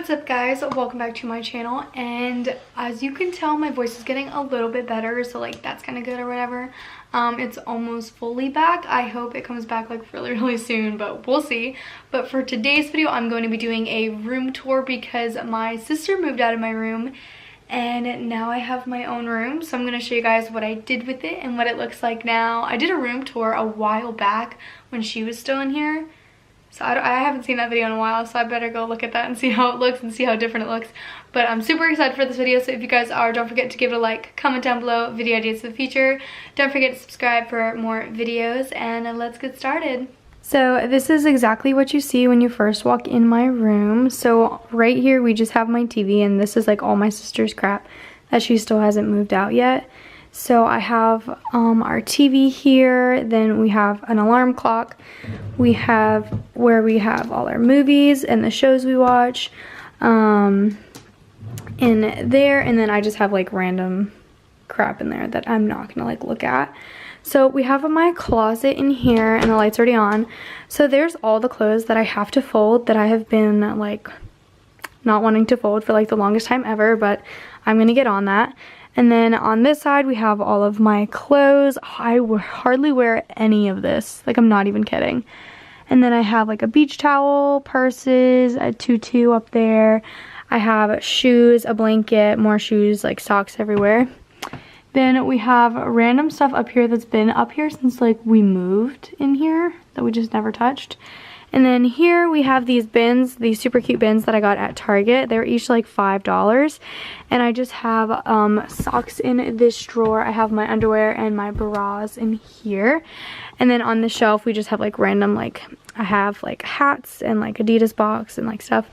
What's up guys, welcome back to my channel. And as you can tell, my voice is getting a little bit better, so like that's kind of good or whatever. It's almost fully back. I hope it comes back like really soon, but we'll see. But for today's video, I'm going to be doing a room tour because my sister moved out of my room and now I have my own room. So I'm going to show you guys what I did with it and what it looks like now. I did a room tour a while back when she was still in here. So I haven't seen that video in a while, so I better go look at that and see how it looks and see how different it looks. But I'm super excited for this video, so if you guys are, don't forget to give it a like, comment down below video ideas for the future. Don't forget to subscribe for more videos, and let's get started. So this is exactly what you see when you first walk in my room. So right here we just have my TV, and this is like all my sister's crap that she still hasn't moved out yet. So I have our TV here, then we have an alarm clock, we have where we have all our movies and the shows we watch in there, and then I just have like random crap in there that I'm not gonna like look at. So we have my closet in here and the light's already on. So there's all the clothes that I have to fold that I have been like not wanting to fold for like the longest time ever, but I'm gonna get on that. And then on this side, we have all of my clothes. I hardly wear any of this. Like, I'm not even kidding. And then I have like a beach towel, purses, a tutu up there. I have shoes, a blanket, more shoes, like socks everywhere. Then we have random stuff up here that's been up here since like we moved in here that we just never touched. And then here we have these bins, these super cute bins that I got at Target. They were each like $5. And I just have socks in this drawer. I have my underwear and my bras in here. And then on the shelf we just have like random, like I have like hats and like Adidas box and like stuff.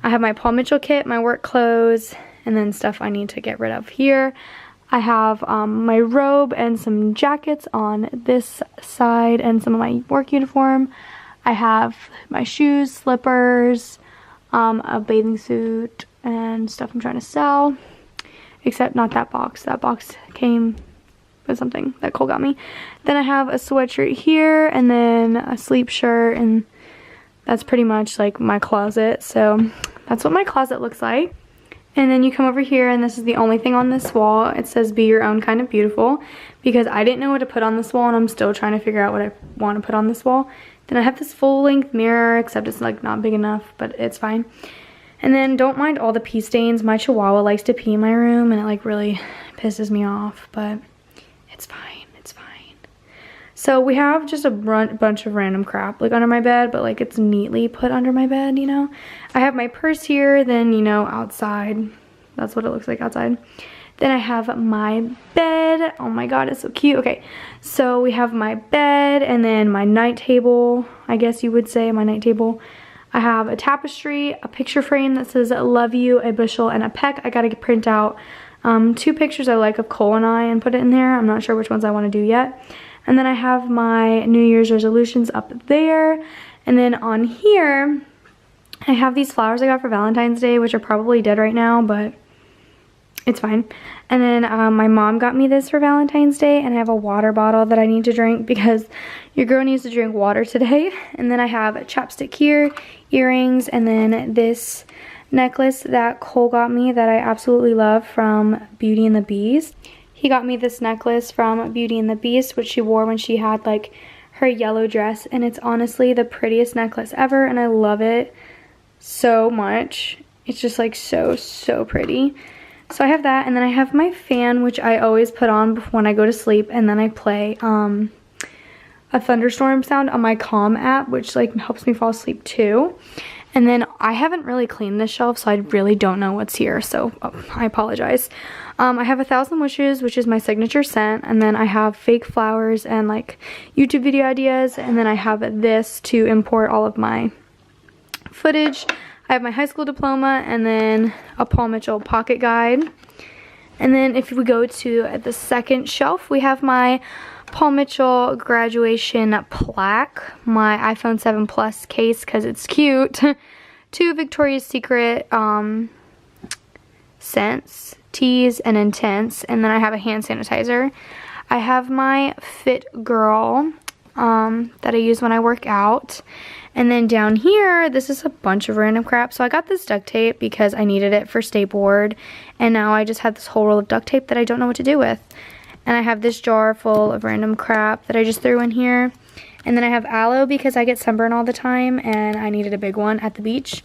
I have my Paul Mitchell kit, my work clothes, and then stuff I need to get rid of here. I have my robe and some jackets on this side and some of my work uniform. I have my shoes, slippers, a bathing suit, and stuff I'm trying to sell. Except not that box. That box came with something that Cole got me. Then I have a sweatshirt here, and then a sleep shirt, and that's pretty much like my closet. So that's what my closet looks like. And then you come over here, and this is the only thing on this wall. It says be your own kind of beautiful, because I didn't know what to put on this wall, and I'm still trying to figure out what I want to put on this wall. Then I have this full-length mirror, except it's like not big enough, but it's fine. And then don't mind all the pee stains. My chihuahua likes to pee in my room, and it like really pisses me off, but it's fine, it's fine. So we have just a bunch of random crap like under my bed, but like it's neatly put under my bed, you know. I have my purse here, then you know, outside, that's what it looks like outside. Then I have my bed. Oh my god, it's so cute. Okay, so we have my bed and then my night table, I guess you would say, my night table. I have a tapestry, a picture frame that says love you, a bushel, and a peck. I gotta print out 2 pictures I like of Cole and I and put it in there. I'm not sure which ones I want to do yet. And then I have my New Year's resolutions up there. And then on here, I have these flowers I got for Valentine's Day, which are probably dead right now, but it's fine. And then my mom got me this for Valentine's Day, and I have a water bottle that I need to drink because your girl needs to drink water today. And then I have a chapstick here, earrings, and then this necklace that Cole got me that I absolutely love from Beauty and the Beast. He got me this necklace from Beauty and the Beast, which she wore when she had like her yellow dress, and it's honestly the prettiest necklace ever, and I love it so much. It's just like so pretty. So I have that, and then I have my fan, which I always put on when I go to sleep, and then I play a thunderstorm sound on my Calm app, which like helps me fall asleep too. And then I haven't really cleaned this shelf, so I really don't know what's here, so I apologize. I have 1,000 Wishes, which is my signature scent, and then I have fake flowers and like YouTube video ideas, and then I have this to import all of my footage. I have my high school diploma, and then a Paul Mitchell pocket guide. And then if we go to the second shelf, we have my Paul Mitchell graduation plaque, my iPhone 7 Plus case because it's cute, 2 Victoria's Secret scents, teas, and intense, and then I have a hand sanitizer. I have my Fit Girl that I use when I work out. And then down here, this is a bunch of random crap. So I got this duct tape because I needed it for staple board. And now I just have this whole roll of duct tape that I don't know what to do with. And I have this jar full of random crap that I just threw in here. And then I have aloe because I get sunburn all the time and I needed a big one at the beach.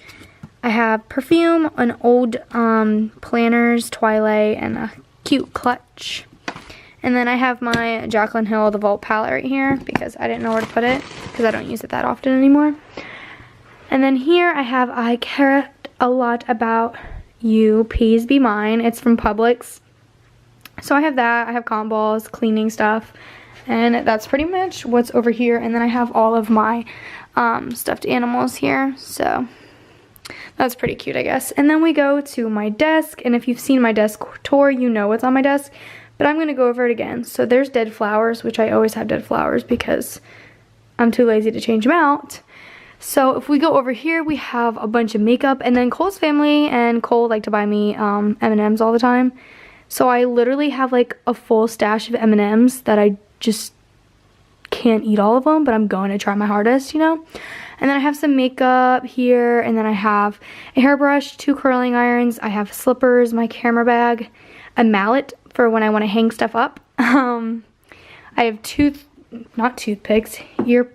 I have perfume, an old Planners, Twilight, and a cute clutch. And then I have my Jaclyn Hill The Vault palette right here because I didn't know where to put it because I don't use it that often anymore. And then here I have I Care a Lot About You, Please Be Mine. It's from Publix. So I have that. I have cotton balls, cleaning stuff. And that's pretty much what's over here. And then I have all of my stuffed animals here. So that's pretty cute, I guess. And then we go to my desk. And if you've seen my desk tour, you know what's on my desk. But I'm going to go over it again. So there's dead flowers, which I always have dead flowers because I'm too lazy to change them out. So if we go over here, we have a bunch of makeup. And then Cole's family and Cole like to buy me M&Ms all the time. So I literally have like a full stash of M&Ms that I just can't eat all of them. But I'm going to try my hardest, you know. And then I have some makeup here. And then I have a hairbrush, 2 curling irons. I have slippers, my camera bag, a mallet for when I want to hang stuff up. I have not toothpicks, ear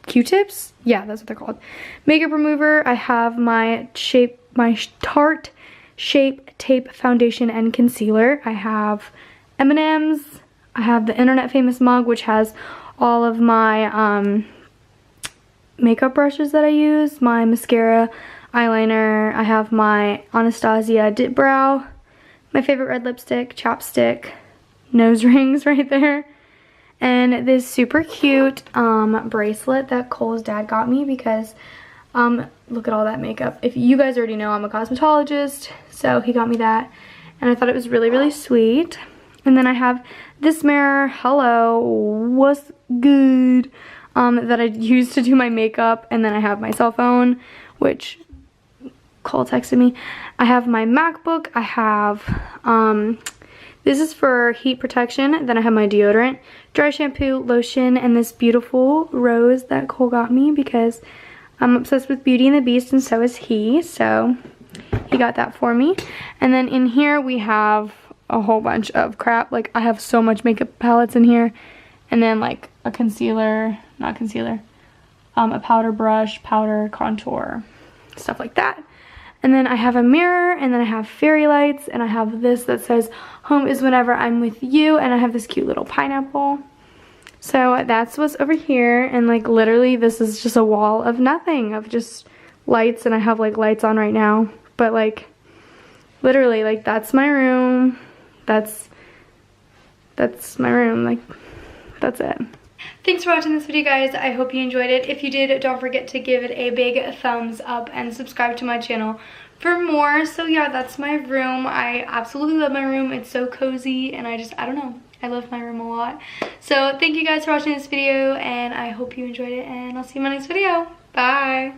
Q-tips. Yeah, that's what they're called. Makeup remover. I have my Tarte Shape Tape Foundation and Concealer. I have M&Ms. I have the internet famous mug, which has all of my makeup brushes that I use. My mascara, eyeliner. I have my Anastasia Dip Brow. My favorite red lipstick, chapstick, nose rings right there. And this super cute bracelet that Cole's dad got me because look at all that makeup. If you guys already know, I'm a cosmetologist, so he got me that. And I thought it was really, really sweet. And then I have this mirror, hello, what's good, that I use to do my makeup. And then I have my cell phone, which Cole texted me. I have my MacBook. I have, this is for heat protection. Then I have my deodorant, dry shampoo, lotion, and this beautiful rose that Cole got me because I'm obsessed with Beauty and the Beast and so is he. So he got that for me. And then in here we have a whole bunch of crap. Like I have so much makeup palettes in here. And then like a concealer, not concealer, a powder brush, powder, contour, stuff like that. And then I have a mirror, and then I have fairy lights, and I have this that says, home is whenever I'm with you, and I have this cute little pineapple. So that's what's over here, and like literally this is just a wall of nothing, of just lights, and I have like lights on right now. But like, literally, like that's my room, that's my room, like, that's it. Thanks for watching this video, guys. I hope you enjoyed it. If you did, don't forget to give it a big thumbs up and subscribe to my channel for more. So yeah, that's my room. I absolutely love my room. It's so cozy and I don't know. I love my room a lot. So thank you guys for watching this video and I hope you enjoyed it and I'll see you in my next video. Bye.